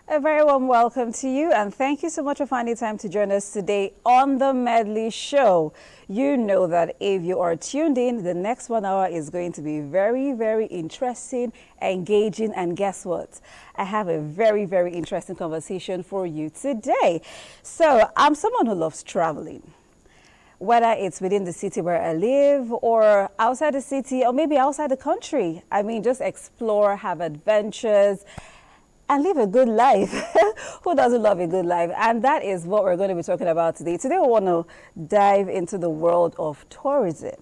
A very warm welcome to you, and thank you so much for finding time to join us today on the Medley Show. You know that if you are tuned in, the next 1 hour is going to be very, very interesting, engaging, and guess what? I have a very, very interesting conversation for you today. So I'm someone who loves traveling, whether it's within the city where I live or outside the city or maybe outside the country. I mean, just explore, have adventures, and live a good life. Who doesn't love a good life? And that is what we're going to be talking about today. Today we want to dive into the world of tourism.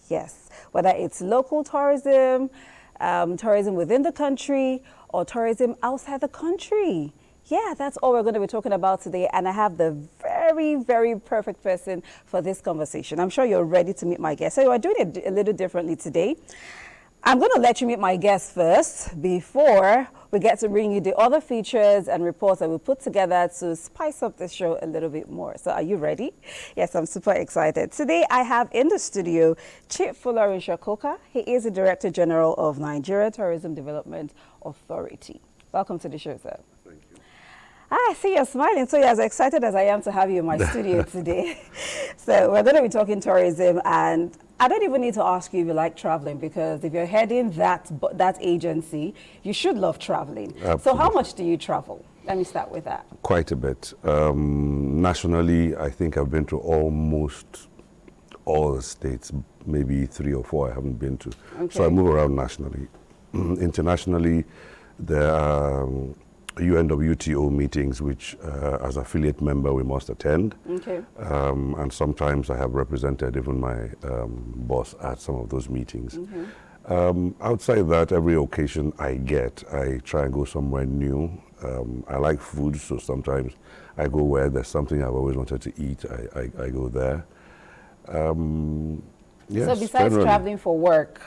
Yes, whether it's local tourism, tourism within the country, or tourism outside the country. Yeah, that's all we're going to be talking about today. And I have the very, very perfect person for this conversation. I'm sure you're ready to meet my guest. So we're doing it a little differently today. I'm going to let you meet my guest first before we get to bring you the other features and reports that we put together to spice up the show a little bit more. So are you ready? Yes, I'm super excited. Today I have in the studio Chief Koka. He is the Director General of Nigeria Tourism Development Authority. Welcome to the show, sir. Thank you. I see you're smiling, so you're as excited as I am to have you in my studio today. So we're going to be talking tourism, and I don't even need to ask you if you like traveling, because if you're heading that agency, you should love traveling. Absolutely. So how much do you travel? Let me start with that. Quite a bit. Nationally, I think I've been to almost all the states, maybe 3 or 4 I haven't been to. Okay. So I move around nationally. Internationally, there are UNWTO meetings, which as affiliate member we must attend. Okay. And sometimes I have represented even my boss at some of those meetings. Mm-hmm. Outside that, every occasion I get, I try and go somewhere new. I like food, so sometimes I go where there's something I've always wanted to eat. I go there. Yes, So besides generally, traveling for work,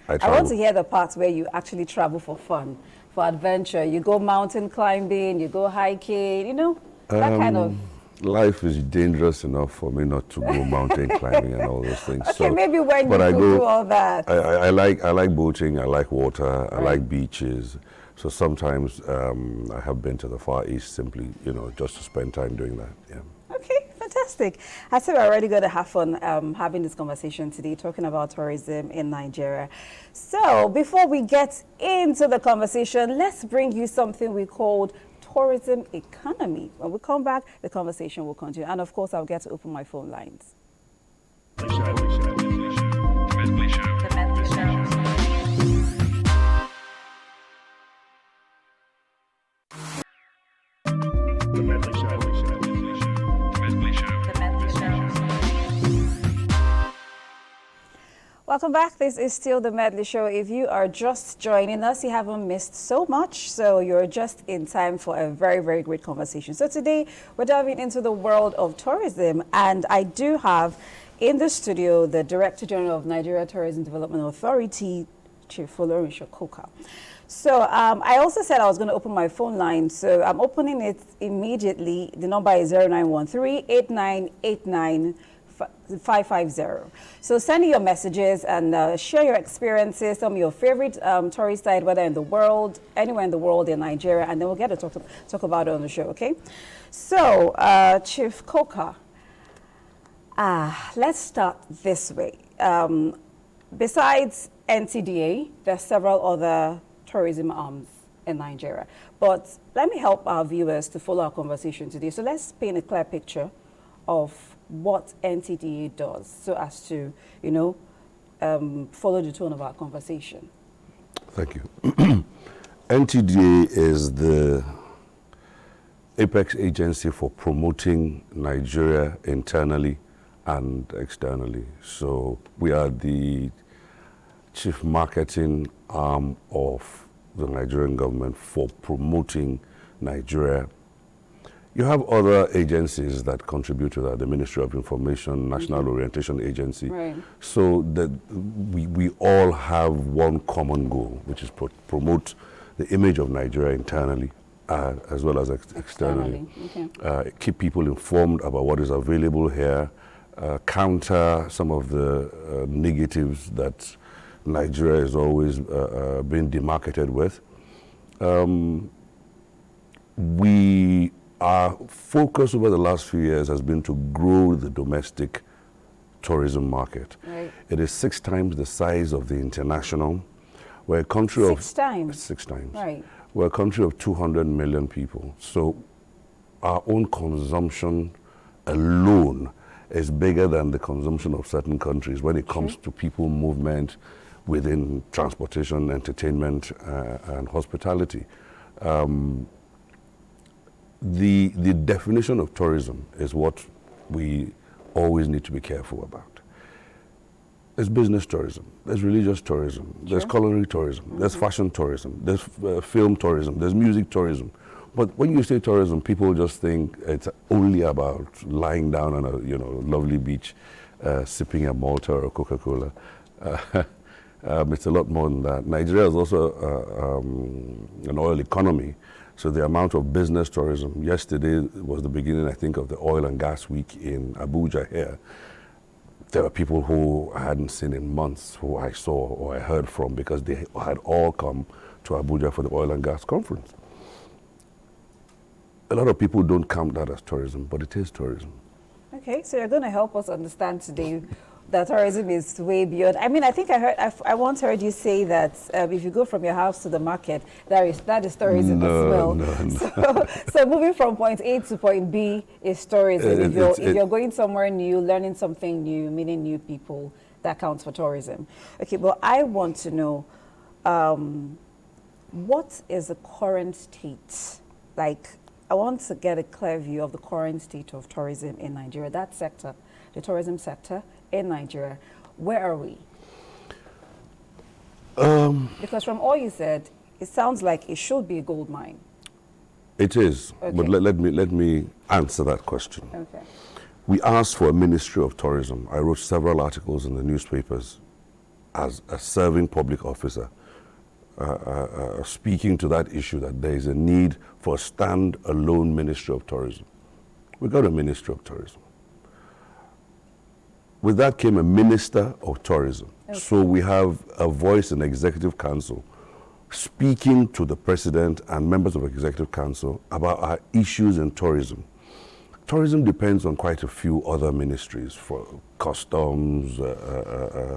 I I want to hear the parts where you actually travel for fun, for adventure. You go mountain climbing, you go hiking, you know, that kind of... Life is dangerous enough for me not to go mountain climbing and all those things. Okay, so, maybe when you do all that. I like boating, I like water, I like beaches. So sometimes I have been to the Far East simply, just to spend time doing that. Yeah. Okay, fantastic. I said we're already going to have fun having this conversation today, talking about tourism in Nigeria. So before we get into the conversation, let's bring you something we called tourism economy. When we come back, the conversation will continue. And of course, I'll get to open my phone lines. Welcome back. This is still the Medley Show. If you are just joining us, you haven't missed so much, so you're just in time for a very, very great conversation. So today, we're diving into the world of tourism, and I do have in the studio the Director General of Nigeria Tourism Development Authority, Chief Koka. So I also said I was going to open my phone line, so I'm opening it immediately. The number is 0913-8989-550. So send your messages and share your experiences, some of your favorite tourist site, whether in the world, anywhere in the world, in Nigeria, and then we'll get to talk about it on the show, okay? So, Chief Koka, let's start this way. Besides NTDA, there are several other tourism arms in Nigeria. But let me help our viewers to follow our conversation today. So let's paint a clear picture of what NTDA does, so as to, follow the tone of our conversation. Thank you. NTDA is the apex agency for promoting Nigeria internally and externally. So we are the chief marketing arm of the Nigerian government for promoting Nigeria. You have other agencies that contribute to that, the Ministry of Information, National Orientation Agency. Right. So that we all have one common goal, which is promote the image of Nigeria internally as well as externally. Okay. Keep people informed about what is available here, counter some of the negatives that Nigeria is always being demarketed with. Our focus over the last few years has been to grow the domestic tourism market. Right. It is 6 times the size of the international. We're a country of 6 times. 6 times. Right. We're a country of 200 million people. So our own consumption alone is bigger than the consumption of certain countries when it comes to people movement within transportation, entertainment, and hospitality. The definition of tourism is what we always need to be careful about. There's business tourism, there's religious tourism, there's culinary tourism, there's fashion tourism, there's film tourism, there's music tourism. But when you say tourism, people just think it's only about lying down on a lovely beach, sipping a Malta or a Coca-Cola. It's a lot more than that. Nigeria is also an oil economy, so the amount of business tourism. Yesterday was the beginning, I think, of the oil and gas week in Abuja here. There were people who I hadn't seen in months, who I saw or I heard from, because they had all come to Abuja for the oil and gas conference. A lot of people don't count that as tourism, but it is tourism. Okay, so you're going to help us understand today that tourism is way beyond. I mean, I think I once heard you say that if you go from your house to the market, that is tourism as well. No. So moving from point A to point B is tourism. If you're going somewhere new, learning something new, meeting new people, that counts for tourism. Okay, but I want to know, what is the current state? Like, I want to get a clear view of the current state of tourism in Nigeria, that sector, the tourism sector in Nigeria. Where are we? Because from all you said, it sounds like it should be a gold mine. It is, okay. But let me answer that question. Okay. We asked for a Ministry of Tourism. I wrote several articles in the newspapers as a serving public officer, speaking to that issue, that there is a need for a stand-alone Ministry of Tourism. We got a Ministry of Tourism. With that came a Minister of Tourism. Okay. So we have a voice in the Executive Council speaking to the President and members of the Executive Council about our issues in tourism. Tourism depends on quite a few other ministries, for customs,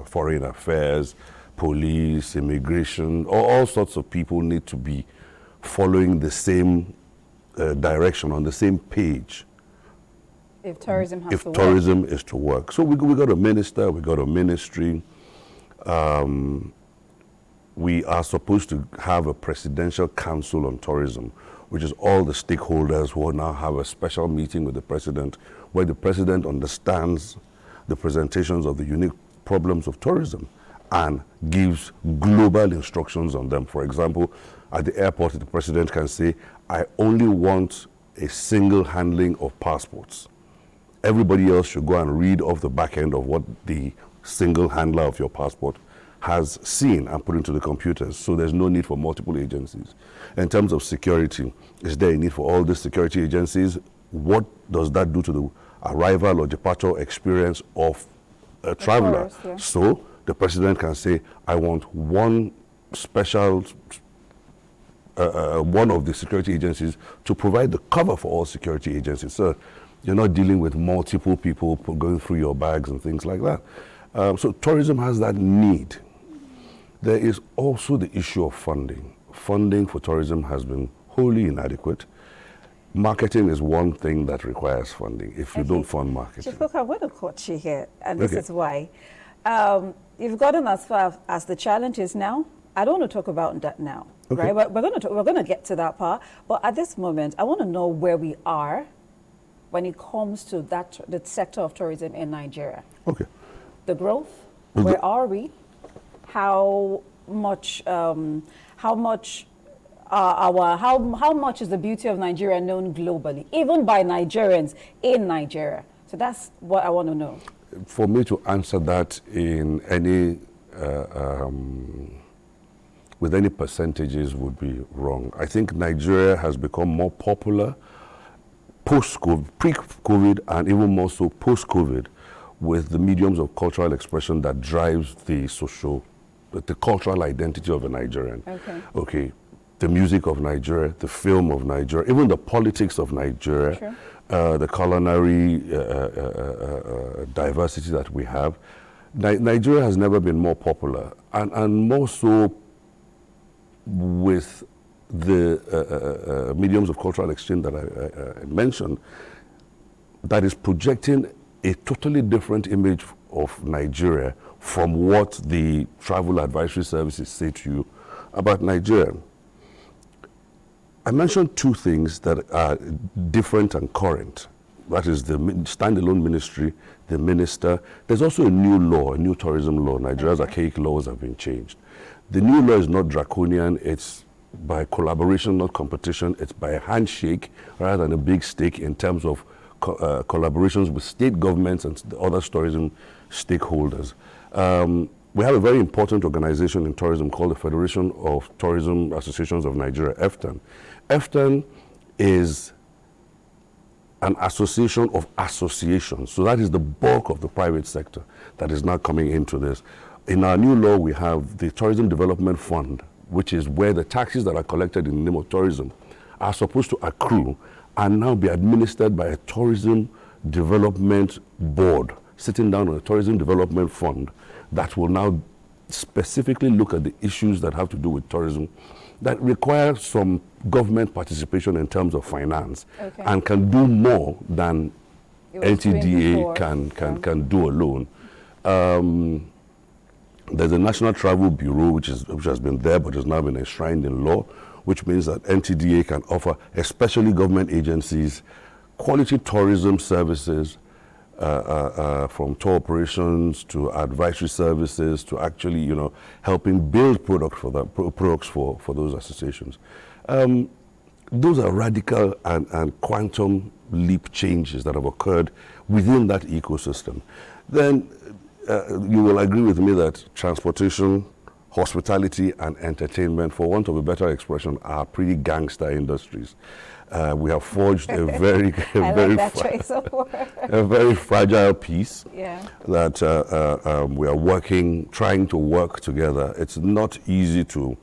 foreign affairs, police, immigration, all sorts of people need to be following the same direction, on the same page. If tourism has to work. If tourism is to work. So we got a minister, we got a ministry. We are supposed to have a presidential council on tourism, which is all the stakeholders who will now have a special meeting with the president, where the president understands the presentations of the unique problems of tourism and gives global instructions on them. For example, at the airport, the president can say, I only want a single handling of passports. Everybody else should go and read off the back end of what the single handler of your passport has seen and put into the computers. So there's no need for multiple agencies. In terms of security, is there a need for all these security agencies? What does that do to the arrival or departure experience of a traveler? Course, yeah. So the president can say, I want one special, one of the security agencies to provide the cover for all security agencies. So you're not dealing with multiple people going through your bags and things like that. So tourism has that need. There is also the issue of funding. Funding for tourism has been wholly inadequate. Marketing is one thing that requires funding. If you don't fund marketing. Chief Cook, I'm going to quote you here, and this is why. You've gotten as far as the challenge is now. I don't want to talk about that now, right? But we're going to get to that part. But at this moment, I want to know where we are when it comes to the sector of tourism in Nigeria. Okay. The growth, where are we? How much is the beauty of Nigeria known globally, even by Nigerians in Nigeria? So that's what I want to know. For me to answer that in any with any percentages would be wrong. I think Nigeria has become more popular post-COVID, pre-COVID, and even more so post-COVID, with the mediums of cultural expression that drives the cultural identity of a Nigerian. Okay. Okay. The music of Nigeria, the film of Nigeria, even the politics of Nigeria, sure. the culinary diversity that we have. Nigeria has never been more popular, and more so with the mediums of cultural exchange that I mentioned, that is projecting a totally different image of Nigeria from what the travel advisory services say to you about Nigeria. I mentioned two things that are different and current. That is the standalone ministry, the minister. There's also a new law, a new tourism law. Nigeria's archaic laws have been changed. The new law is not draconian. It's by collaboration, not competition. It's by a handshake rather than a big stick in terms of collaborations with state governments and the other tourism stakeholders. We have a very important organization in tourism called the Federation of Tourism Associations of Nigeria, FTAN. FTAN is an association of associations. So that is the bulk of the private sector that is now coming into this. In our new law, we have the Tourism Development Fund, which is where the taxes that are collected in the name of tourism are supposed to accrue and now be administered by a tourism development board, sitting down on a tourism development fund that will now specifically look at the issues that have to do with tourism that require some government participation in terms of finance and can do more than NTA can do alone. There's a National Travel Bureau which has been there but has now been enshrined in law, which means that NTDA can offer, especially government agencies, quality tourism services, from tour operations to advisory services to actually, helping build products for those associations. Those are radical and quantum leap changes that have occurred within that ecosystem. Then you will agree with me that transportation, hospitality, and entertainment, for want of a better expression, are pretty gangster industries. We have forged a very fragile peace that we are trying to work together. It's not easy to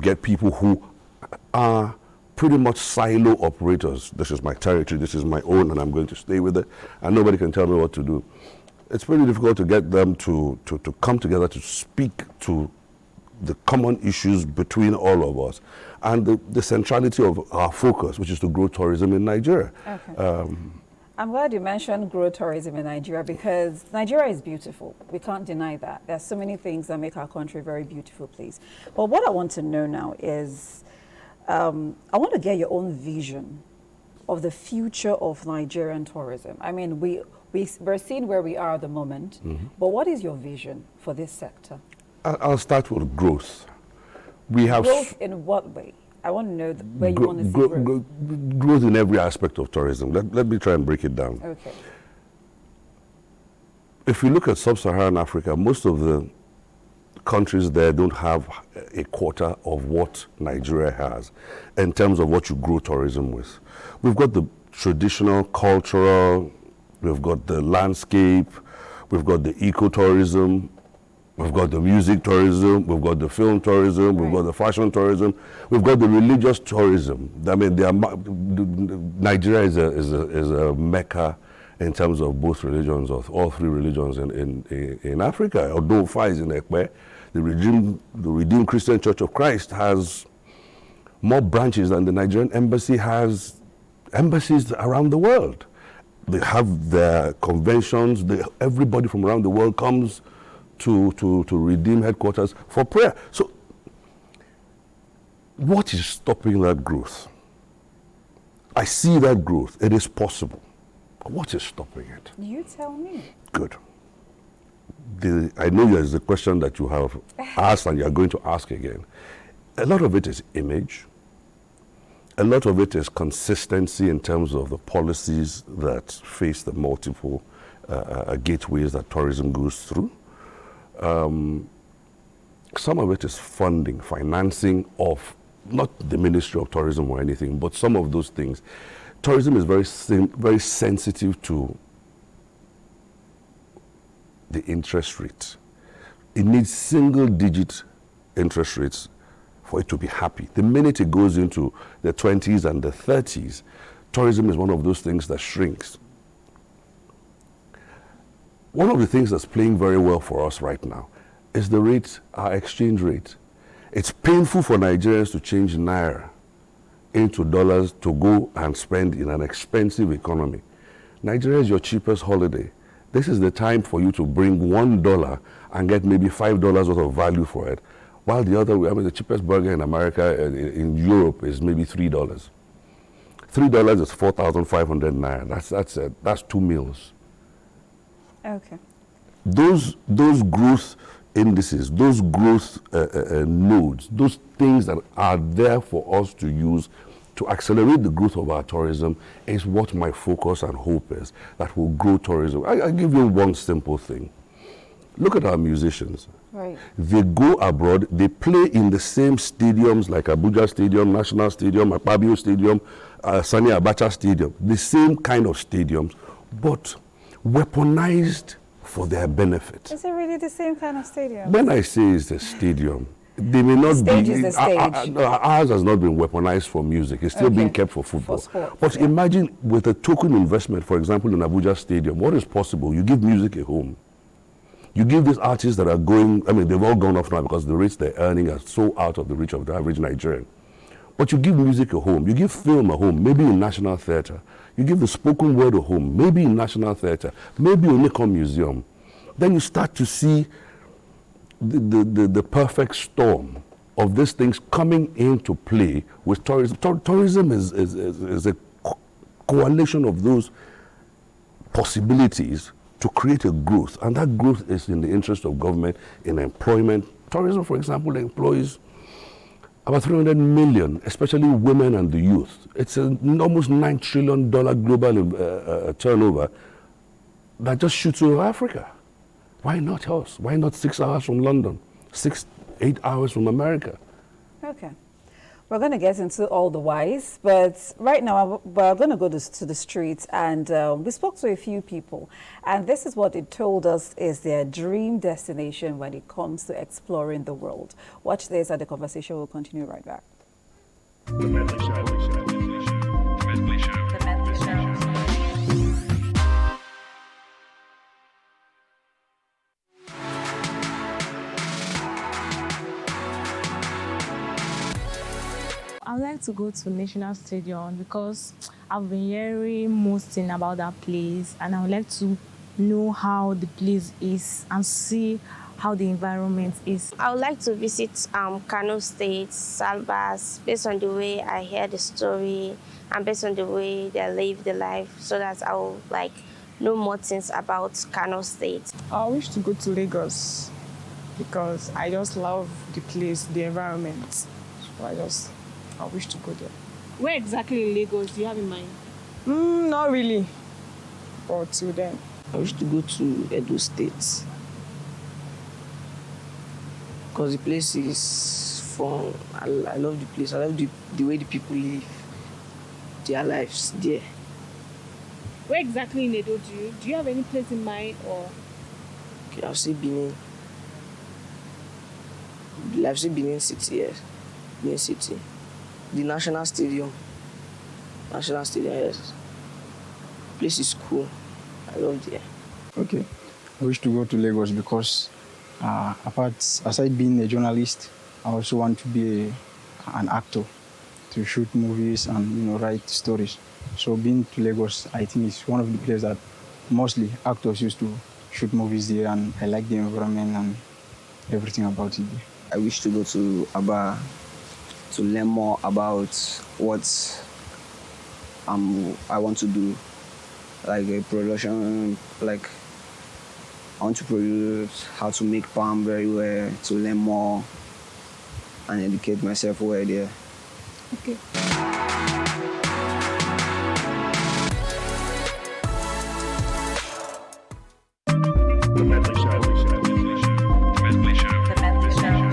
get people who are pretty much silo operators. This is my territory, this is my own, and I'm going to stay with it, and nobody can tell me what to do. It's pretty difficult to get them to come together to speak to the common issues between all of us and the centrality of our focus, which is to grow tourism in Nigeria. Okay. I'm glad you mentioned grow tourism in Nigeria because Nigeria is beautiful. We can't deny that. There's so many things that make our country a very beautiful place. But what I want to know now is, I want to get your own vision of the future of Nigerian tourism. I mean, we're seeing where we are at the moment, but what is your vision for this sector? I'll start with growth. We have growth in what way? I want to know where you want to see growth. Growth in every aspect of tourism. Let me try and break it down. Okay. If you look at sub-Saharan Africa, most of the countries there don't have a quarter of what Nigeria has in terms of what you grow tourism with. We've got the traditional, cultural, we've got the landscape, we've got the ecotourism, we've got the music tourism, we've got the film tourism, we've got the fashion tourism, we've got the religious tourism. I mean, Nigeria is a mecca in terms of both religions, of all three religions in Africa. Although Fa is in Ekpe, the Redeemed Christian Church of Christ has more branches than the Nigerian embassy has embassies around the world. They have their conventions, everybody from around the world comes to Redeem headquarters for prayer. So what is stopping that growth? I see that growth. It is possible. But what is stopping it? You tell me. Good. I know there's a question that you have asked and you're going to ask again. A lot of it is image. A lot of it is consistency in terms of the policies that face the multiple gateways that tourism goes through. Some of it is funding, financing of, not the Ministry of Tourism or anything, but some of those things. Tourism is very sensitive to the interest rate. It needs single-digit interest rates for it to be happy. The minute it goes into the 20s and the 30s, tourism is one of those things that shrinks. One of the things that's playing very well for us right now is the rate, our exchange rate. It's painful for Nigerians to change naira into dollars to go and spend in an expensive economy. Nigeria is your cheapest holiday. This is the time for you to bring $1 and get maybe $5 worth of value for it. While the other, the cheapest burger in America, in Europe, is maybe $3. $3 is 4,500 naira. That's 2 meals. Okay. Those growth indices, those growth nodes, those things that are there for us to use to accelerate the growth of our tourism is what my focus and hope is, that will grow tourism. I'll give you one simple thing. Look at our musicians. Right. They go abroad, they play in the same stadiums like Abuja Stadium, National Stadium, Akpabio Stadium, Sani Abacha Stadium, the same kind of stadiums, but weaponized for their benefit. Is it really the same kind of stadium? When I say it's a stadium, they may not stage be. Is the stage. Ours has not been weaponized for music. It's still being kept for football. For sport, but imagine with a token investment, for example, in Abuja Stadium, what is possible? You give music a home. You give these artists that are going, they've all gone off now because the rates they're earning are so out of the reach of the average Nigerian. But you give music a home. You give film a home, maybe in National Theatre. You give the spoken word a home, maybe in National Theatre, maybe in Nikon Museum. Then you start to see the perfect storm of these things coming into play with tourism. Tourism is a coalition of those possibilities to create a growth, and that growth is in the interest of government, in employment. Tourism, for example, employs about 300 million, especially women and the youth. It's an almost $9 trillion global turnover that just shoots over Africa. Why not us? Why not 6 hours from London, 8 hours from America? Okay. We're going to get into all the whys, but right now we're going to go to the streets, and we spoke to a few people, and this is what they told us is their dream destination when it comes to exploring the world. Watch this, and the conversation will continue right back. The Medley Show. The Medley Show. The Medley Show. I would like to go to National Stadium because I've been hearing most things about that place, and I would like to know how the place is and see how the environment is. I would like to visit Kano State, Salbas, based on the way I hear the story and based on the way they live the life, so that I will know more things about Kano State. I wish to go to Lagos because I just love the place, the environment. So I wish to go there. Where exactly in Lagos do you have in mind? Not really. But till then. I wish to go to Edo State. Because the place is fun. I love the place. I love the way the people live their lives there. Where exactly in Edo do you have any place in mind, or? Okay, I'll say Benin. I've seen Benin City, yes. Benin City. The National Stadium. National Stadium, yes. The place is cool. I love it. Okay. I wish to go to Lagos because aside being a journalist, I also want to be an actor, to shoot movies and write stories. So being to Lagos, I think it's one of the places that mostly actors used to shoot movies there, and I like the environment and everything about it. I wish to go to Aba to learn more about what I want to do, like a production, I want to produce how to make palm very well, to learn more and educate myself well there. Okay. The Medley Show. The Medley Show. The Medley Show.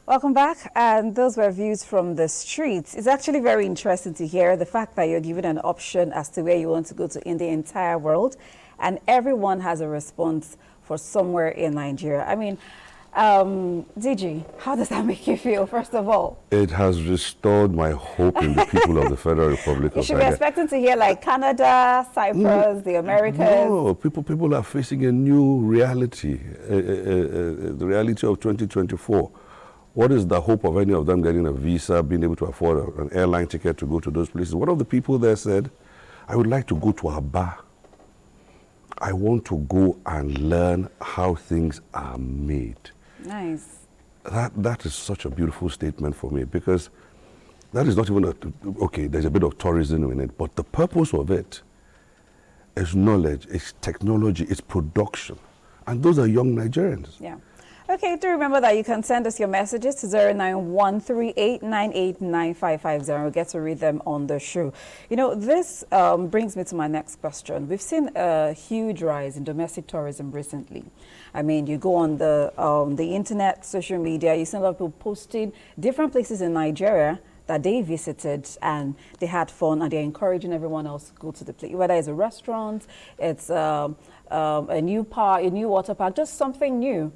Welcome back, and those were views from the streets. It's actually very interesting to hear the fact that you're given an option as to where you want to go to in the entire world, and everyone has a response for somewhere in Nigeria. I mean, DG, how does that make you feel, first of all? It has restored my hope in the people of the Federal Republic of You should be Nigeria. expecting to hear like Canada, Cyprus, the Americas. No, people are facing a new reality, the reality of 2024. What is the hope of any of them getting a visa, being able to afford an airline ticket to go to those places? One of the people there said, I would like to go to Aba. I want to go and learn how things are made. Nice. That is such a beautiful statement for me, because that is not even okay, there's a bit of tourism in it, but the purpose of it is knowledge, it's technology, it's production. And those are young Nigerians. Yeah. Okay, do remember that you can send us your messages to 09138989550. We'll get to read them on the show. You know, this brings me to my next question. We've seen a huge rise in domestic tourism recently. I mean, you go on the internet, social media, you see a lot of people posting different places in Nigeria that they visited and they had fun, and they're encouraging everyone else to go to the place, whether it's a restaurant, it's a new park, a new water park, just something new.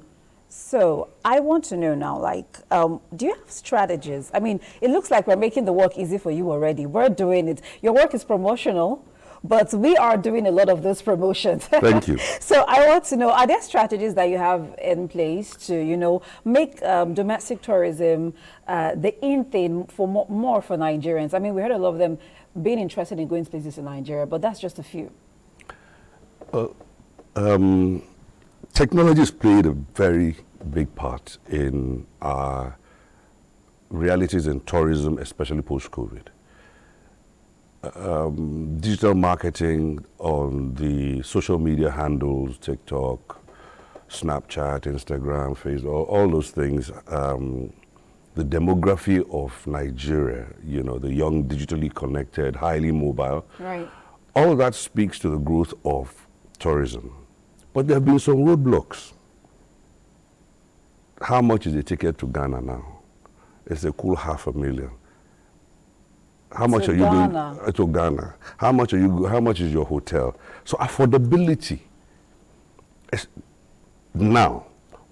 So I want to know now, like, do you have strategies? I mean, it looks like we're making the work easy for you already. We're doing it. Your work is promotional, but we are doing a lot of those promotions. Thank you. So I want to know, are there strategies that you have in place to, you know, make domestic tourism the in thing for more for Nigerians? I mean, we heard a lot of them being interested in going to places in Nigeria, but that's just a few. Technology has played a very big part in our realities in tourism, especially post-COVID. Digital marketing on the social media handles, TikTok, Snapchat, Instagram, Facebook, all those things, the demography of Nigeria, you know, the young, digitally connected, highly mobile, Right. all that speaks to the growth of tourism. But there have been some roadblocks. How much is a ticket to Ghana now? It's a cool $500,000. How much are you doing to Ghana? How much is your hotel? So affordability is now,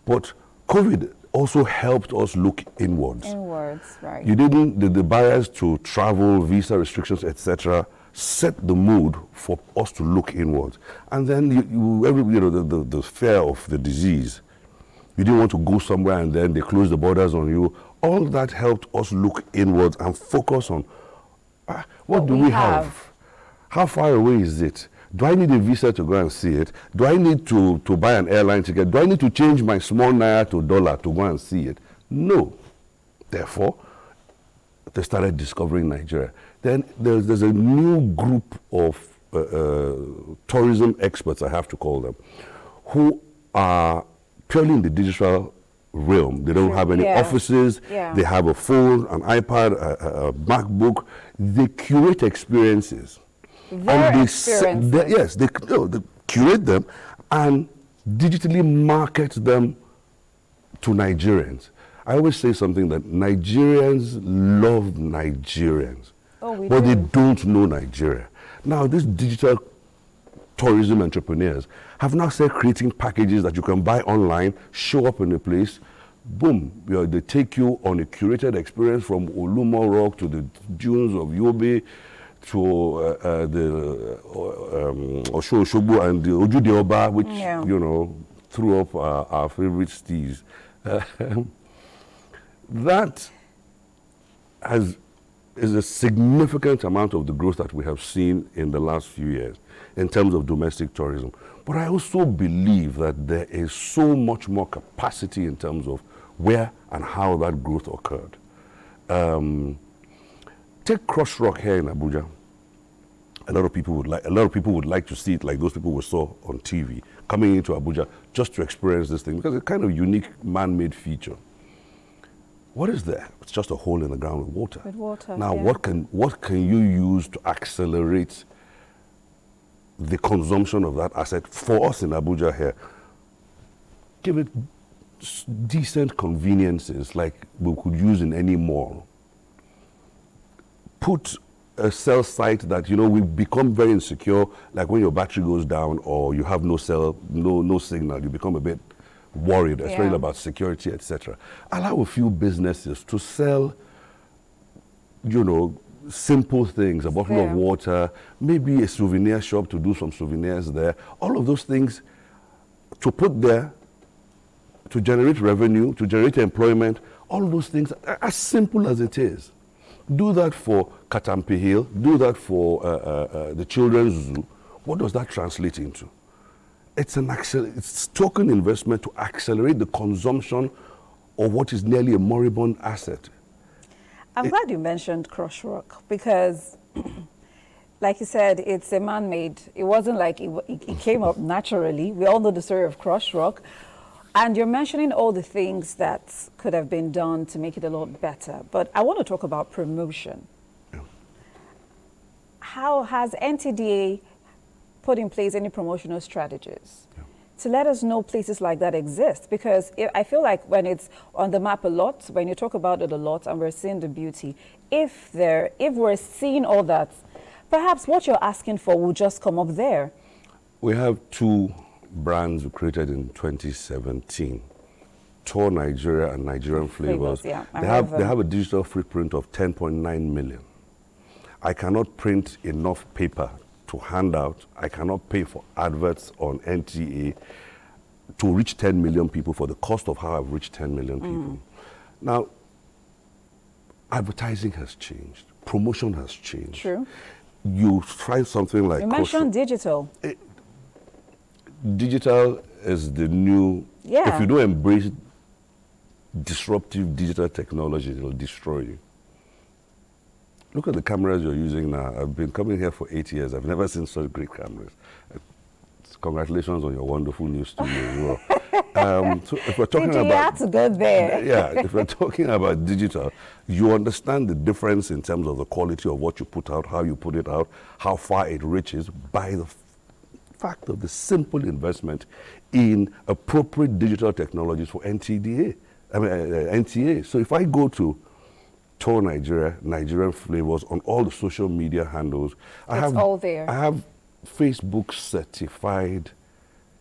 but COVID also helped us look inwards. Inwards, right. You didn't, the barriers to travel, visa restrictions, etc., set the mood for us to look inwards. And then the fear of the disease. You didn't want to go somewhere and then they close the borders on you. All that helped us look inwards and focus on what do we have? How far away is it? Do I need a visa to go and see it? Do I need to buy an airline ticket? Do I need to change my small naira to dollar to go and see it? No. Therefore, they started discovering Nigeria. Then there's a new group of tourism experts, I have to call them, who are purely in the digital realm. They don't have any offices. Yeah. They have a phone, an iPad, a MacBook. They curate experiences. Experiences. They curate them and digitally market them to Nigerians. I always say something that Nigerians love Nigerians, but they don't know Nigeria. Now, these digital tourism entrepreneurs have now started creating packages that you can buy online, show up in a place, boom, they take you on a curated experience from Olumo Rock to the dunes of Yobe to the Osho-Oshobo and the Ojude Oba, which, threw up our favorite steeds. That is a significant amount of the growth that we have seen in the last few years in terms of domestic tourism. But I also believe that there is so much more capacity in terms of where and how that growth occurred. Take Cross Rock here in Abuja. A lot of people would like to see it like those people we saw on TV coming into Abuja just to experience this thing, because it's a kind of unique man-made feature. What is there? It's just a hole in the ground with water. With water. Now, what can you use to accelerate the consumption of that asset for us in Abuja here? Give it decent conveniences like we could use in any mall. Put a cell site that, we become very insecure, like when your battery goes down or you have no cell, no signal, you become a bit worried, especially about security, etc. Allow a few businesses to sell, simple things, a bottle of water, maybe a souvenir shop to do some souvenirs there. All of those things to put there to generate revenue, to generate employment, all of those things, as simple as it is. Do that for Katampi Hill, do that for the Children's Zoo. What does that translate into? It's token investment to accelerate the consumption of what is nearly a moribund asset. I'm glad you mentioned Crush Rock because, like you said, it's a man-made. It wasn't like it came up naturally. We all know the story of Crush Rock. And you're mentioning all the things that could have been done to make it a lot better. But I want to talk about promotion. Yeah. How has NTDA put in place any promotional strategies to let us know places like that exist? Because I feel like when it's on the map a lot, when you talk about it a lot and we're seeing the beauty, if we're seeing all that, perhaps what you're asking for will just come up there. We have two brands we created in 2017, Tour Nigeria and Nigerian Flavors. Yeah, they have a digital footprint of 10.9 million. I cannot print enough paper to hand out. I cannot pay for adverts on NTA to reach 10 million people for the cost of how I've reached 10 million people. Now, advertising has changed. Promotion has changed. True. You try something like... You mentioned digital. Digital is the new... Yeah. If you don't embrace disruptive digital technology, it will destroy you. Look at the cameras you're using now. I've been coming here for 8 years. I've never seen such great cameras. Congratulations on your wonderful new studio as well. So if we're talking about... You have to go there. Yeah, if we're talking about digital, you understand the difference in terms of the quality of what you put out, how you put it out, how far it reaches by the fact of the simple investment in appropriate digital technologies for NTA. So if I go to Tour Nigeria, Nigerian Flavors on all the social media handles, all there. I have Facebook certified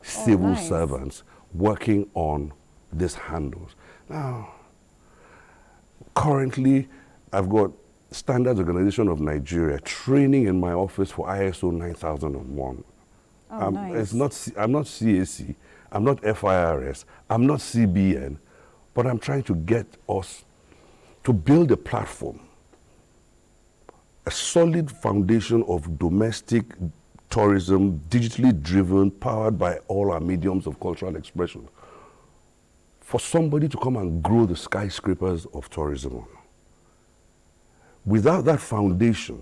civil servants working on these handles. Now, currently, I've got Standards Organization of Nigeria training in my office for ISO 9001. Nice. I'm not CAC, I'm not FIRS, I'm not CBN, but I'm trying to get us to build a platform, a solid foundation of domestic tourism, digitally driven, powered by all our mediums of cultural expression, for somebody to come and grow the skyscrapers of tourism on. Without that foundation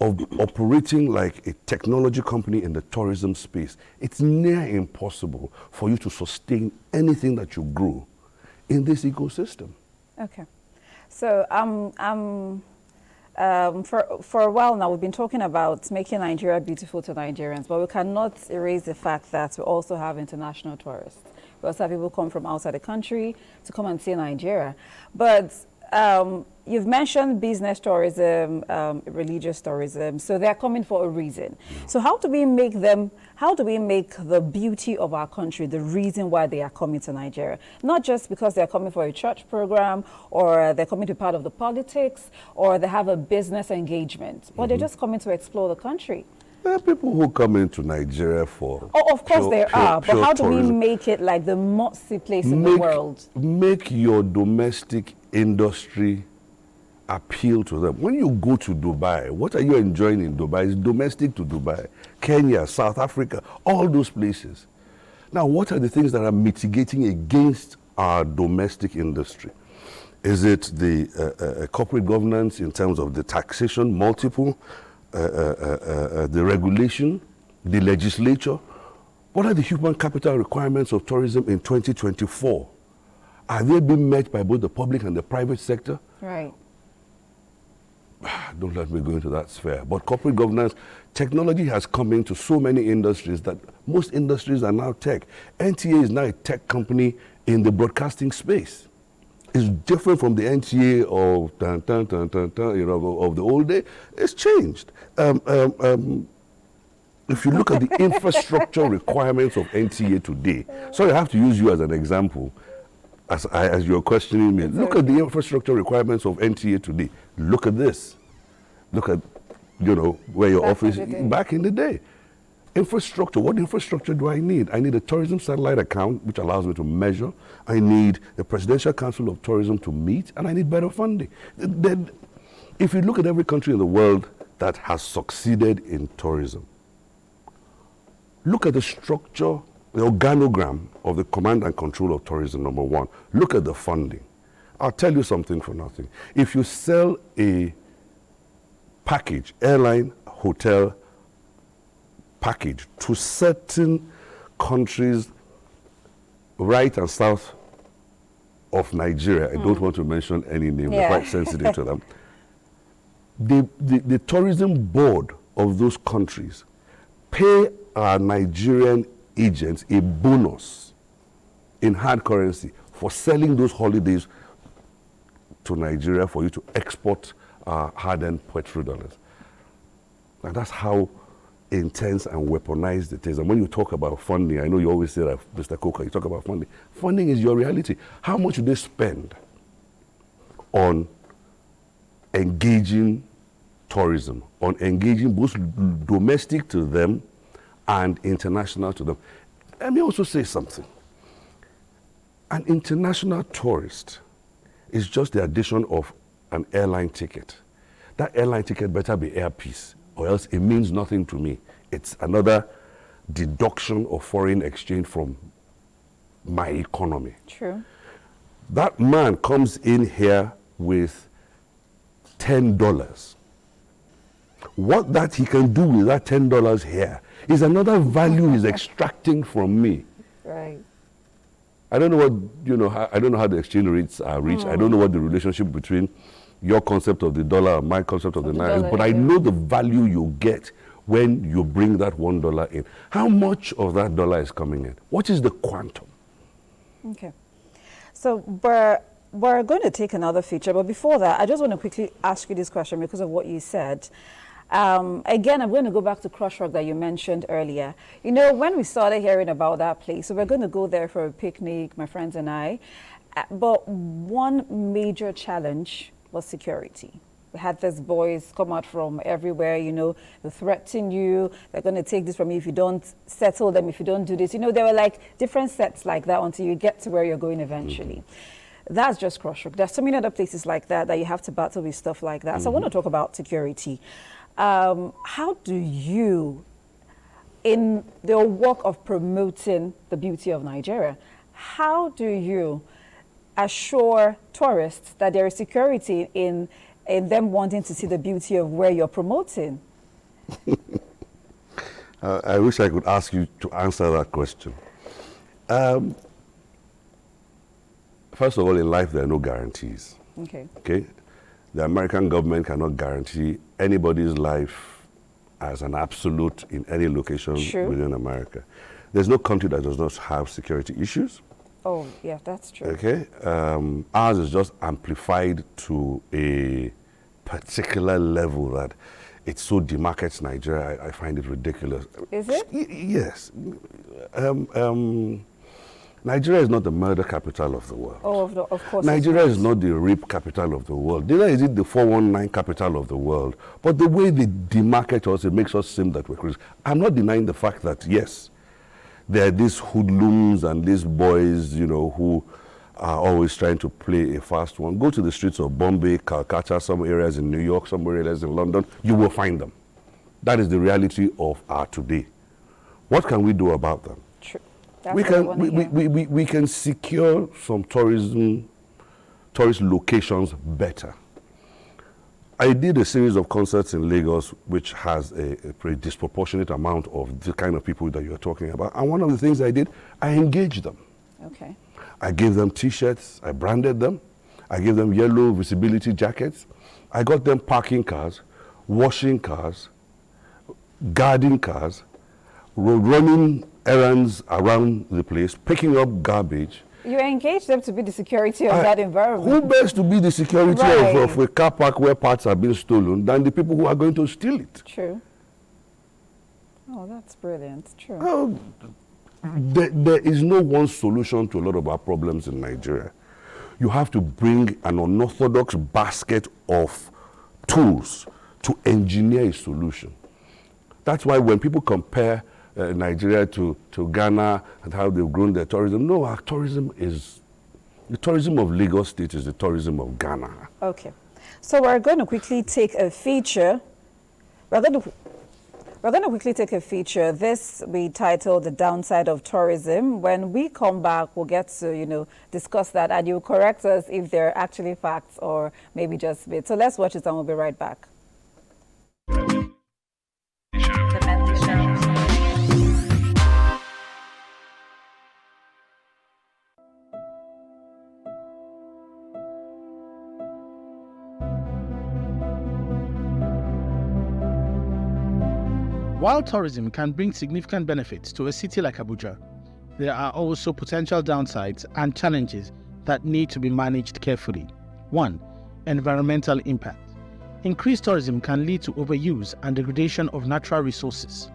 of operating like a technology company in the tourism space, it's near impossible for you to sustain anything that you grow in this ecosystem. Okay. So for a while now, we've been talking about making Nigeria beautiful to Nigerians, but we cannot erase the fact that we also have international tourists. We also have people come from outside the country to come and see Nigeria. But you've mentioned business tourism, religious tourism, so they're coming for a reason. So how do we make the beauty of our country the reason why they are coming to Nigeria? Not just because they're coming for a church program, or they're coming to be part of the politics, or they have a business engagement, but they're just coming to explore the country. There are people who come into Nigeria for... Oh, of course there are, but how do we make it like the must-see place in the world? Make your domestic industry appeal to them. When you go to Dubai, what are you enjoying in Dubai? It's domestic to Dubai, Kenya, South Africa, all those places. Now, what are the things that are mitigating against our domestic industry? Is it the corporate governance in terms of the taxation, multiple, the regulation, the legislature? What are the human capital requirements of tourism in 2024? Are they being met by both the public and the private sector? Right. Don't let me go into that sphere. But corporate governance, technology has come into so many industries that most industries are now tech. NTA is now a tech company in the broadcasting space. is different from the NTA of of the old day. It's changed. If you look at the infrastructure requirements of NTA today, sorry, I have to use you as an example, as you're questioning me. Look at the infrastructure requirements of NTA today. Look at this. Look at, where your office back in the day. Infrastructure. What infrastructure do I need? I need a tourism satellite account, which allows me to measure. I need the Presidential Council of Tourism to meet, and I need better funding. Then, if you look at every country in the world that has succeeded in tourism, look at the structure, the organogram of the command and control of tourism, number one. Look at the funding. I'll tell you something for nothing. If you sell a package, airline, hotel package to certain countries right and south of Nigeria, I don't want to mention any name, they're quite sensitive to them. The tourism board of those countries pay our Nigerian agents a bonus in hard currency for selling those holidays to Nigeria for you to export hard-earned petrodollars. And that's how intense and weaponized it is. And when you talk about funding, I know you always say that, Mr. Coker, you talk about funding. Funding is your reality. How much do they spend on engaging tourism, on engaging both domestic to them and international to them? Let me also say something. An international tourist is just the addition of an airline ticket. That airline ticket better be airpiece, or else it means nothing to me. It's another deduction of foreign exchange from my economy. True. That man comes in here with $10. What that he can do with that $10 here is another value he's extracting from me. Right. I don't know what, I don't know how the exchange rates are reached. I don't know what the relationship between your concept of the dollar and my concept of the naira is, but I know the value you get when you bring that $1 in. How much of that dollar is coming in? What is the quantum? Okay. So we're going to take another feature, but before that, I just want to quickly ask you this question because of what you said. Again, I'm going to go back to Crush Rock that you mentioned earlier. When we started hearing about that place, so we're going to go there for a picnic, my friends and I, but one major challenge was security. We had these boys come out from everywhere, they threaten you, they're going to take this from you if you don't settle them, if you don't do this. There were like different sets like that until you get to where you're going eventually. That's just Crush Rock. There's so many other places like that you have to battle with stuff like that. So I want to talk about security. How do you, in the work of promoting the beauty of Nigeria, how do you assure tourists that there is security in them wanting to see the beauty of where you're promoting? I wish I could ask you to answer that question. First of all, in life, there are no guarantees. Okay? The American government cannot guarantee anybody's life as an absolute in any location within America. There's no country that does not have security issues. Oh, yeah, that's true. Okay? Ours is just amplified to a particular level that it so demarcates Nigeria. I find it ridiculous. Is it? Yes. Nigeria is not the murder capital of the world. Oh, of course. Nigeria is not the rape capital of the world. Neither is it the 419 capital of the world. But the way they demarcate us, it makes us seem that we're crazy. I'm not denying the fact that, yes, there are these hoodlums and these boys, who are always trying to play a fast one. Go to the streets of Bombay, Calcutta, some areas in New York, some areas in London, you will find them. That is the reality of our today. What can we do about them? True. We can secure some tourist locations better. I did a series of concerts in Lagos, which has a pretty disproportionate amount of the kind of people that you're talking about. And one of the things I did, I engaged them. Okay. I gave them T-shirts, I branded them, I gave them yellow visibility jackets, I got them parking cars, washing cars, guarding cars, running errands around the place, picking up garbage. You engage them to be the security of that environment. Who best to be the security of a car park where parts are being stolen than the people who are going to steal it? True. Oh, that's brilliant. True. There is no one solution to a lot of our problems in Nigeria. You have to bring an unorthodox basket of tools to engineer a solution. That's why when people compare Nigeria to Ghana and how they've grown their tourism, no, our tourism is, the tourism of Lagos State is the tourism of Ghana. Okay. So we're going to quickly take a feature. We're going to quickly take a feature. This we titled "The Downside of Tourism." When we come back, we'll get to, discuss that, and you'll correct us if they're actually facts or maybe just bits. So let's watch it and we'll be right back. While tourism can bring significant benefits to a city like Abuja, there are also potential downsides and challenges that need to be managed carefully. 1. Environmental impact. Increased tourism can lead to overuse and degradation of natural resources,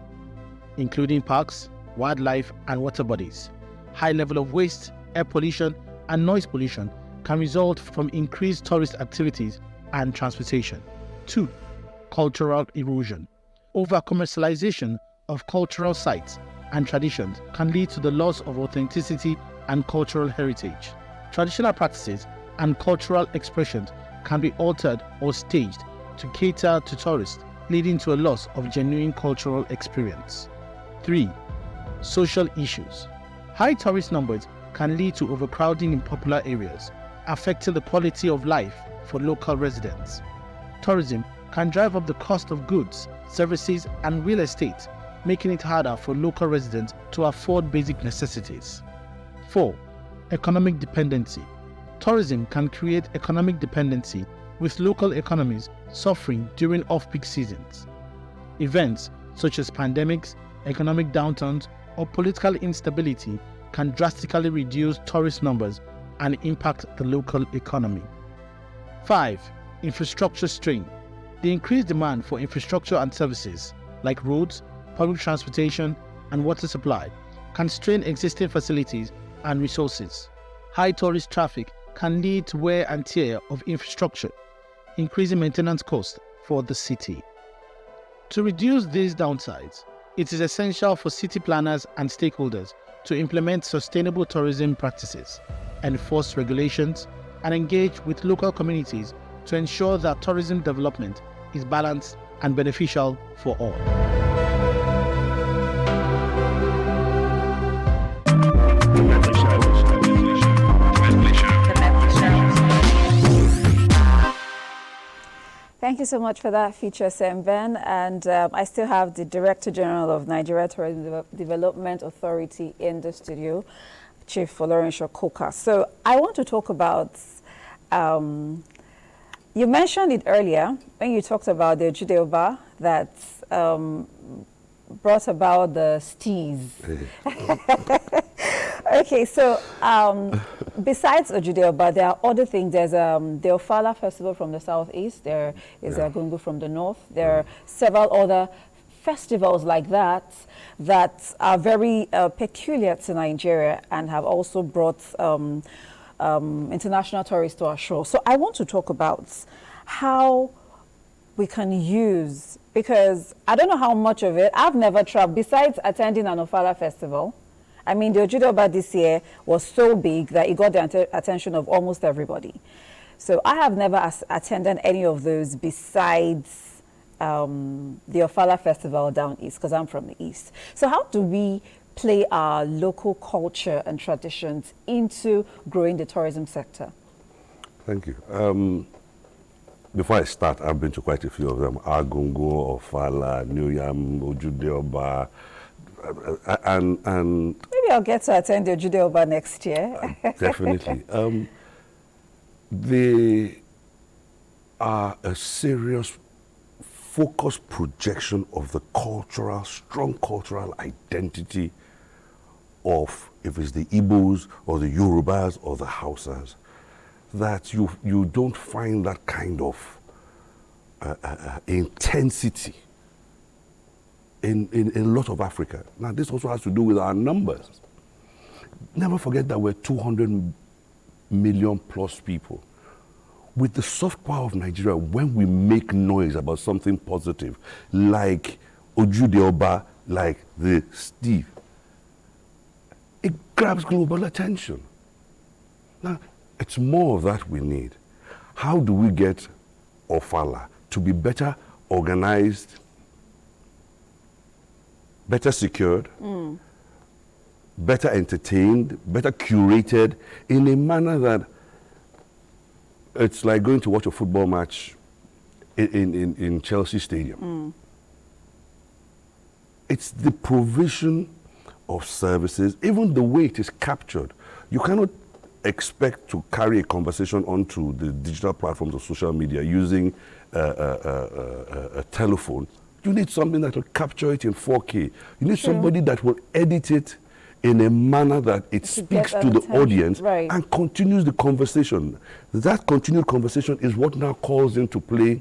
including parks, wildlife, and water bodies. High level of waste, air pollution, and noise pollution can result from increased tourist activities and transportation. 2. Cultural erosion. Over-commercialization of cultural sites and traditions can lead to the loss of authenticity and cultural heritage. Traditional practices and cultural expressions can be altered or staged to cater to tourists, leading to a loss of genuine cultural experience. 3. Social issues. High tourist numbers can lead to overcrowding in popular areas, affecting the quality of life for local residents. Tourism can drive up the cost of goods, services, and real estate, making it harder for local residents to afford basic necessities. 4. Economic dependency. Tourism can create economic dependency, with local economies suffering during off-peak seasons. Events such as pandemics, economic downturns, or political instability can drastically reduce tourist numbers and impact the local economy. 5. Infrastructure strain. The increased demand for infrastructure and services like roads, public transportation, and water supply can strain existing facilities and resources. High tourist traffic can lead to wear and tear of infrastructure, increasing maintenance costs for the city. To reduce these downsides, it is essential for city planners and stakeholders to implement sustainable tourism practices, enforce regulations, and engage with local communities to ensure that tourism development is balanced and beneficial for all. Thank you so much for that feature, Ben. And I still have the Director General of Nigeria Tourism Development Authority in the studio, Chief Folorunsho Koka. So I want to talk about, you mentioned it earlier when you talked about the Judeoba that brought about the stees. Okay, so besides Ojudeoba, there are other things. There's the Ofala Festival from the southeast. There is Agungu from the north. There are several other festivals like that that are very peculiar to Nigeria and have also brought international tourists to our shore. So I want to talk about how we can use, because I don't know how much of it, I've never traveled, besides attending an Ofala festival. I mean, the Ojudeoba this year was so big that it got the attention of almost everybody. So I have never attended any of those besides the Ofala festival down east, because I'm from the east. So how do we play our local culture and traditions into growing the tourism sector? Thank you. Before I start, I've been to quite a few of them: Agungu, Ofala, New Yam, Ojudeoba, and maybe I'll get to attend the Ojudeoba next year. Definitely. They are a serious, focused projection of the strong cultural identity of, if it's the Igbos or the Yorubas or the Hausas, that you don't find that kind of intensity in a lot of Africa. Now, this also has to do with our numbers. Never forget that we're 200 million plus people. With the soft power of Nigeria, when we make noise about something positive, like Ojude Oba, like the Steve, it grabs global attention. Now, it's more of that we need. How do we get Ofala to be better organized, better secured, better entertained, better curated, in a manner that it's like going to watch a football match in Chelsea Stadium. It's the provision of services, even the way it is captured. You cannot expect to carry a conversation onto the digital platforms of social media using a telephone. You need something that will capture it in 4K. You need somebody that will edit it in a manner that it speaks to the audience and continues the conversation. That continued conversation is what now calls into play,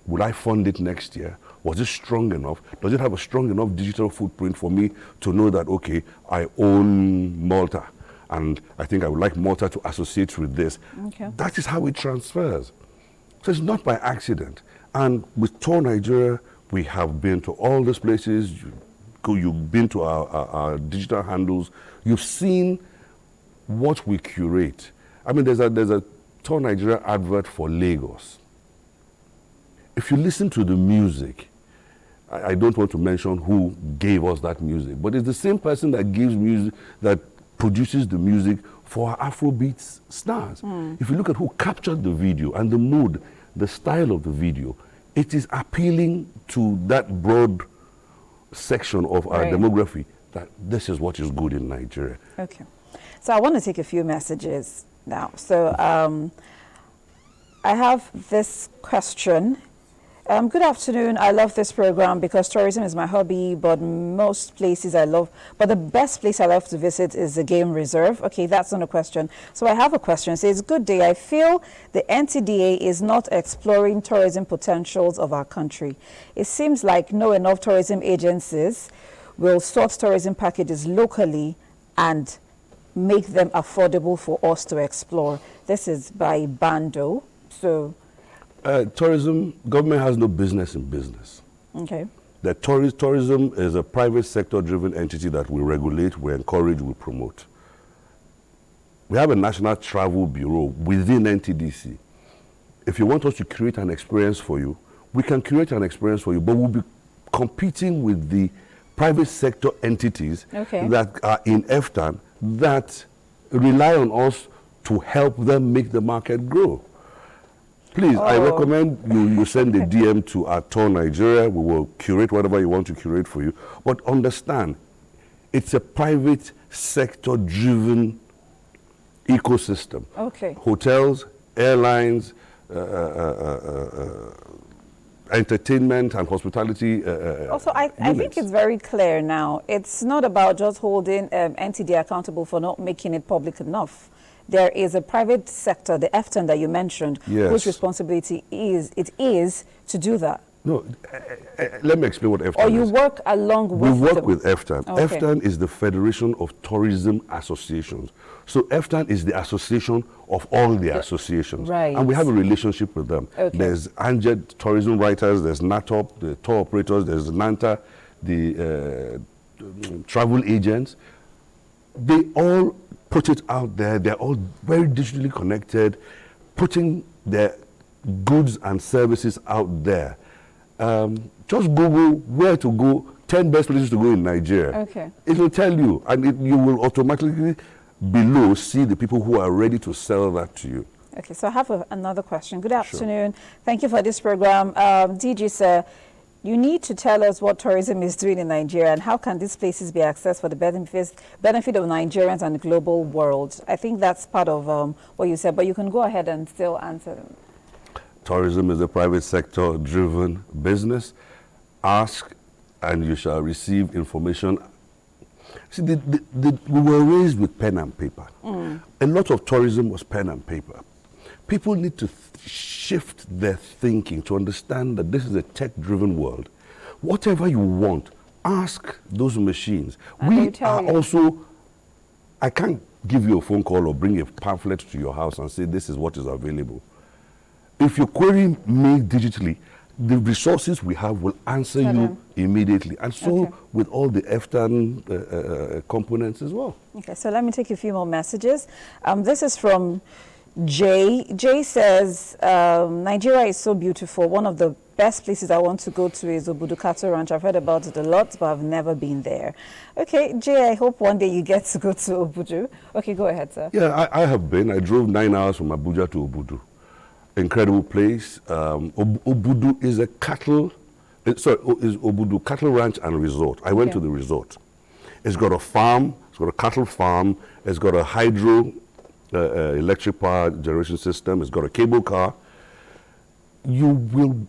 will I fund it next year? Was it strong enough? Does it have a strong enough digital footprint for me to know that, okay, I own Malta, and I think I would like Malta to associate with this. Okay. That is how it transfers. So it's not by accident. And with Tour Nigeria, we have been to all these places. You've been to our digital handles. You've seen what we curate. I mean, there's a Tour Nigeria advert for Lagos. If you listen to the music, I don't want to mention who gave us that music, but it's the same person that gives music, that produces the music for our Afrobeats stars. If you look at who captured the video and the mood, the style of the video, it is appealing to that broad section of our demography that this is what is good in Nigeria. Okay. So I want to take a few messages now. So I have this question. Good afternoon. I love this program because tourism is my hobby, but most places I love, but the best place I love to visit is the game reserve. Okay, that's not a question. So I have a question. It says, good day. I feel the NTDA is not exploring tourism potentials of our country. It seems like no enough tourism agencies will sort tourism packages locally and make them affordable for us to explore. This is by Bando. So tourism, government has no business in business. Okay. The tourism is a private sector driven entity that we regulate, we encourage, we promote. We have a National Travel Bureau within NTDC. If you want us to create an experience for you, we can create an experience for you, but we'll be competing with the private sector entities that are in EFTAN that rely on us to help them make the market grow. Please, I recommend you send a DM to our Tour Nigeria. We will curate whatever you want to curate for you. But understand, it's a private sector-driven ecosystem. Okay. Hotels, airlines, entertainment and hospitality. Also, I think it's very clear now. It's not about just holding NTD accountable for not making it public enough. There is a private sector, the EFTAN that you mentioned, whose responsibility is to do that. No, let me explain what EFTAN is. Or you work along with We work with EFTAN. Okay. EFTAN is the Federation of Tourism Associations. So EFTAN is the association of all the associations. Right. And we have a relationship with them. Okay. There's ANJED tourism writers, there's NATOP, the tour operators, there's NANTA, the travel agents. They all put it out there. They're all very digitally connected, putting their goods and services out there. Just Google where to go, 10 best places to go in Nigeria. Okay. It will tell you, and you will automatically below see the people who are ready to sell that to you. Okay, so I have another question. Good afternoon. Sure. Thank you for this program. DG, sir, you need to tell us what tourism is doing in Nigeria and how can these places be accessed for the benefit of Nigerians and the global world. I think that's part of what you said, but you can go ahead and still answer them. Tourism is a private sector driven business. Ask and you shall receive information See, we were raised with pen and paper. A lot of tourism was pen and paper. People need to shift their thinking to understand that this is a tech-driven world. Whatever you want, ask those machines. We are also, I can't give you a phone call or bring a pamphlet to your house and say this is what is available. If you query me digitally, the resources we have will answer you immediately. And so with all the EFTAN components as well. Okay, so let me take a few more messages. This is from Jay. Jay says, Nigeria is so beautiful. One of the best places I want to go to is Obudu Cattle Ranch. I've heard about it a lot, but I've never been there. Okay, Jay, I hope one day you get to go to Obudu. Okay, go ahead, sir. Yeah, I have been. I drove 9 hours from Abuja to Obudu. Incredible place. Obudu is a cattle, is Obudu Cattle Ranch and Resort. I went to the resort. It's got a farm, it's got a cattle farm, it's got a hydro electric power generation system, it's got a cable car. You will,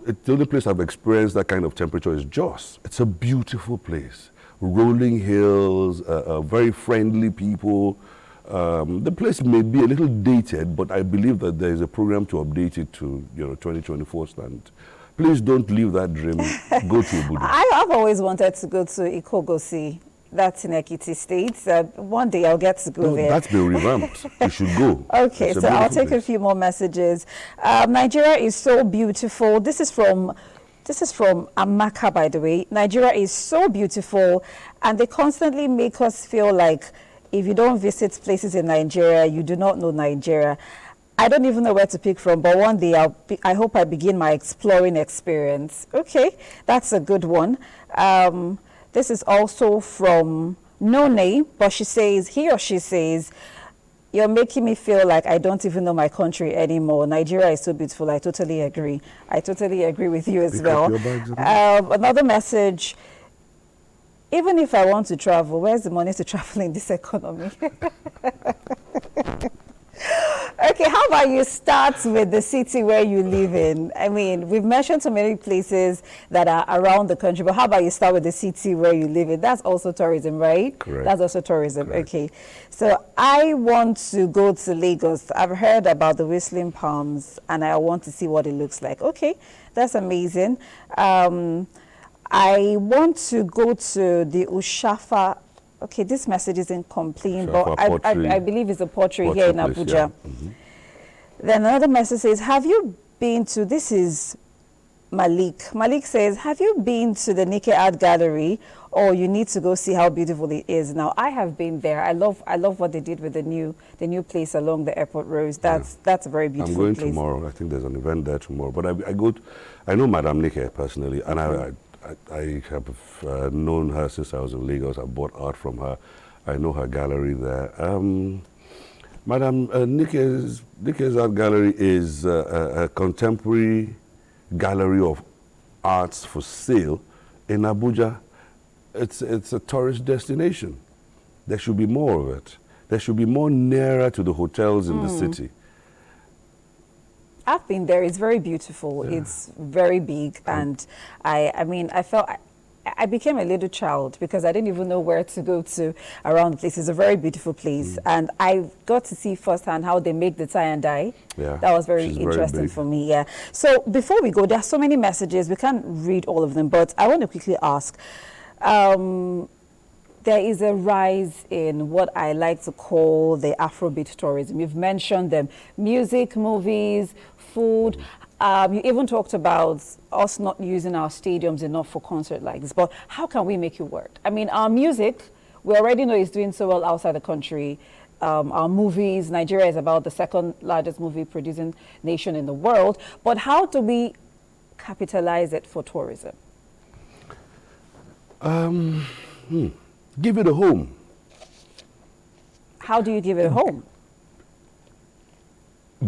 the only place I've experienced that kind of temperature is Jos. It's a beautiful place. Rolling hills, very friendly people. The place may be a little dated, but I believe that there is a program to update it to 2024 standard. Please don't leave that dream. Go to Obudu. I've always wanted to go to Ikogosi. That's in Ekiti State. One day I'll get to go there. That's been revamped. You should go. Okay, so I'll take a few more messages. Nigeria is so beautiful. This is from Amaka, by the way. Nigeria is so beautiful, and they constantly make us feel like if you don't visit places in Nigeria, you do not know Nigeria. I don't even know where to pick from, but one day I hope I begin my exploring experience. Okay, that's a good one. This is also from None, but he or she says, you're making me feel like I don't even know my country anymore. Nigeria is so beautiful. I totally agree. I totally agree with you as well. Another message. Even if I want to travel, where's the money to travel in this economy? Okay, how about you start with the city where you live in? I mean, we've mentioned so many places that are around the country, but how about you start with the city where you live in? That's also tourism, right? Correct. That's also tourism, Correct. Okay. So I want to go to Lagos. I've heard about the Whistling Palms, and I want to see what it looks like. Okay, that's amazing. I want to go to the Ushafa. Okay, this message is incomplete, but I believe it's a pottery here in Abuja. Yeah. Mm-hmm. Then another message says, have you been to, this is Malik. Malik says, have you been to the Nikkei Art Gallery, or you need to go see how beautiful it is? Now, I have been there. I love what they did with the new place along the airport road. That's a very beautiful place. I'm going tomorrow. I think there's an event there tomorrow. But I know Madame Nikkei personally, and I have known her since I was in Lagos. I bought art from her. I know her gallery there. Madam Nikkei's Art Gallery is a contemporary gallery of arts for sale in Abuja. It's a tourist destination. There should be more of it. There should be more nearer to the hotels in the city. I've been there. It's very beautiful. Yeah. It's very big, and I became a little child because I didn't even know where to go to around the place. It's a very beautiful place, and I got to see firsthand how they make the tie and dye. Yeah, that was very interesting for me. Yeah. So before we go, there are so many messages. We can't read all of them, but I want to quickly ask. There is a rise in what I like to call the Afrobeat tourism. You've mentioned them: music, movies, food. You even talked about us not using our stadiums enough for concert like this. But how can we make it work? I mean, our music, we already know is doing so well outside the country. Our movies, Nigeria is about the second largest movie producing nation in the world. But how do we capitalize it for tourism? Give it a home. How do you give it a home?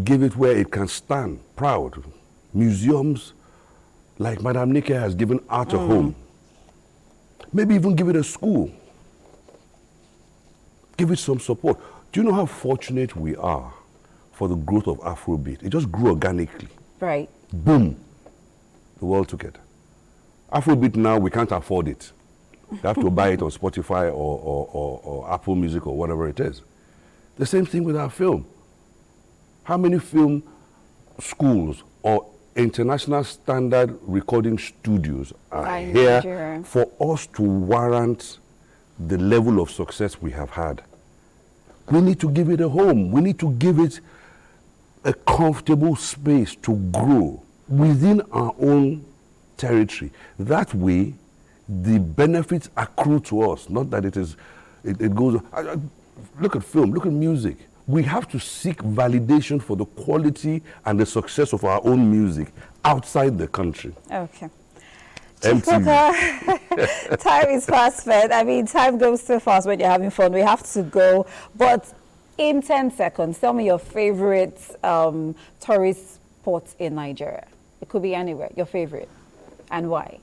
Give it where it can stand proud. Museums like Madame Nikkei has given art a home. Maybe even give it a school. Give it some support. Do you know how fortunate we are for the growth of Afrobeat? It just grew organically. Right. Boom. The world took it. Afrobeat now, we can't afford it. You have to buy it on Spotify or Apple Music or whatever it is. The same thing with our film. How many film schools or international standard recording studios are here Nigeria. for us to warrant the level of success we have had? We need to give it a home. We need to give it a comfortable space to grow within our own territory. That way, the benefits accrue to us, not that it goes. Look at film, look at music. We have to seek validation for the quality and the success of our own music outside the country. Okay. Chief Cooker, time is fast spent. I mean, time goes so fast when you're having fun. We have to go. But in 10 seconds, tell me your favorite tourist spot in Nigeria. It could be anywhere. Your favorite. And why?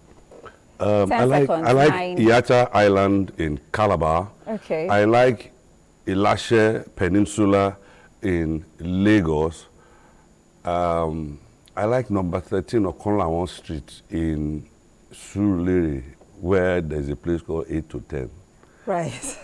10 seconds. I like Iata Island in Calabar. Okay. I like Ilashe Peninsula in Lagos. I like number 13 Okonlawon Street in Surulere, where there's a place called 8 to 10. Right.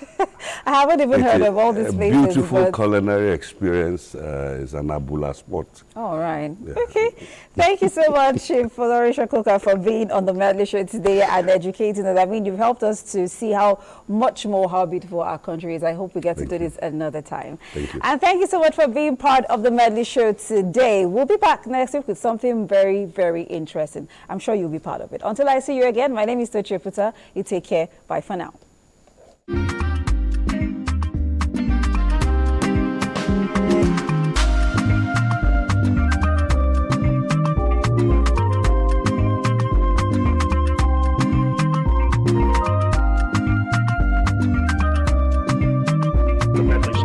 I haven't even heard of all these places. Beautiful culinary experience. Is an Abula spot. All right. Yeah. Okay. Thank you so much, Chief Florisha Cooker, for being on the Medley Show today and educating us. I mean, you've helped us to see how beautiful our country is. I hope we get to do this another time. Thank you. And thank you so much for being part of the Medley Show today. We'll be back next week with something very, very interesting. I'm sure you'll be part of it. Until I see you again, my name is Tochi Puta. You take care. Bye for now. The Medley